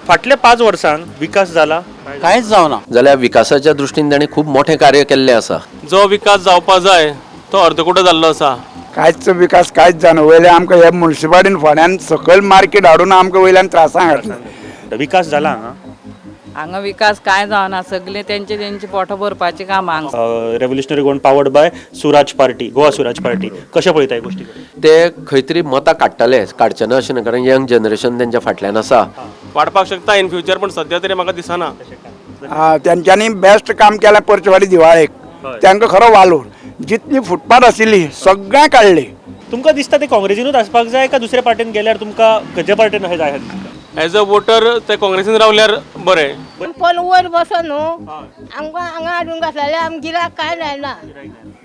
फाटल्या 5 वर्सांक विकास जाला कांयच जावना. जाल्यार विकासाच्या दृश्टीन ताणें खूब मोठें कार्य केल्लें आसा. जो विकास जावपा जाय तो अर्दकुटो जाल्लो आसा. कांयच विकास कांयच जायना. वयले आमकां हे म्युनिसिपालिटीन फोंड्यान सकयल मार्केट हाडून आमकां वयल्यान त्रासां घातले. विकास जाला हांगा हांगा विकास कांय जावना. सगळे तेंचे पोटां भरपाचें काम हांगा. Revolutionary Goan powered by Suraj party, Goa Suraj party. कशें पळयता ह्या गोष्टी? ते खंय तरी मतां काडटले, काडचे ना अशें न्हय, कारण यंग जनरेशन तेंच्या फाटल्यान आसा. वाडपाक शकता इन फ्युचर, पण सद्या तरी म्हाका दिसना. तेंच्यांनी बेस्ट काम केलें परचवाडी दिवाळेक. तांकां खरो वालोर. जितली फुटपाथ आशिल्ली सगळें काडली. तुमकां दिसता ते काँग्रेसीनूच आसपाक जाय का दुसऱ्या पार्टीन गेल्यार तुमकां खंयच्या पार्टीन अशें जाय? एज अ वोटर ते काँग्रेसीन रावल्यार बरें. पण वयर बसोन न्हू आमकां हांगा हाडून घातलेलें आमकां गिराक कांय जायना.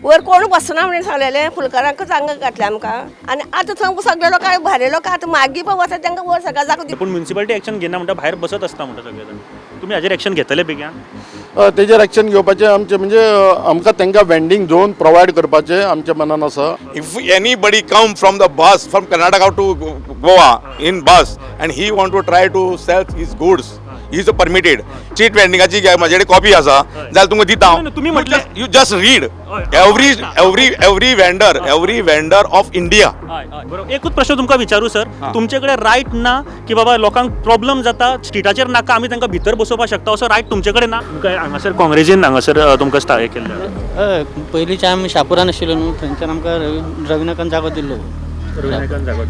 वयर कोण बसना म्हणून सांगलेलें फुलकारांकूच हांगा घातलें आमकां. आनी आतां थंय सगळे लोक भायले लोक आतां मागीर पण वता तांकां वर सकाळ जागो. पूण म्युनिसिपालिटी एक्शन घेना म्हणटा भायर बसत आसता म्हणटा सगळे जाण. तुमी हाजेर एक्शन घेतले बेगीन? तेजेर एक्शन घेवपाचें आमचें म्हणजे आमकां तांकां वेंडिंग झोन प्रोवायड करपाचें आमच्या मनान आसा. If anybody come from the bus from Karnataka to Goa in bus and he want to try to sell his goods, he is permitted. Street vendingaची माझ्याकडे कॉपी आसा जाल्यार तुमकां दिता. तुम्ही म्हटलें you just read every vendor of India. एकूच प्रश्न तुमकां विचारू सर, तुमचे कडेन रायट ना की बाबा लोकांक प्रॉब्लेम जाता स्ट्रीटाचेर नाका आमी तांकां भितर बसोवपाक शकता असो रायट तुमचे कडेन ना? तुमकां हांगासर काँग्रेसीन हांगासर तुमकां हे केल्लें? पयलींच्या आमी शापुरान आशिल्लो न्हू, थंयच्यान आमकां रविनाकान जागो दिल्लो. जागो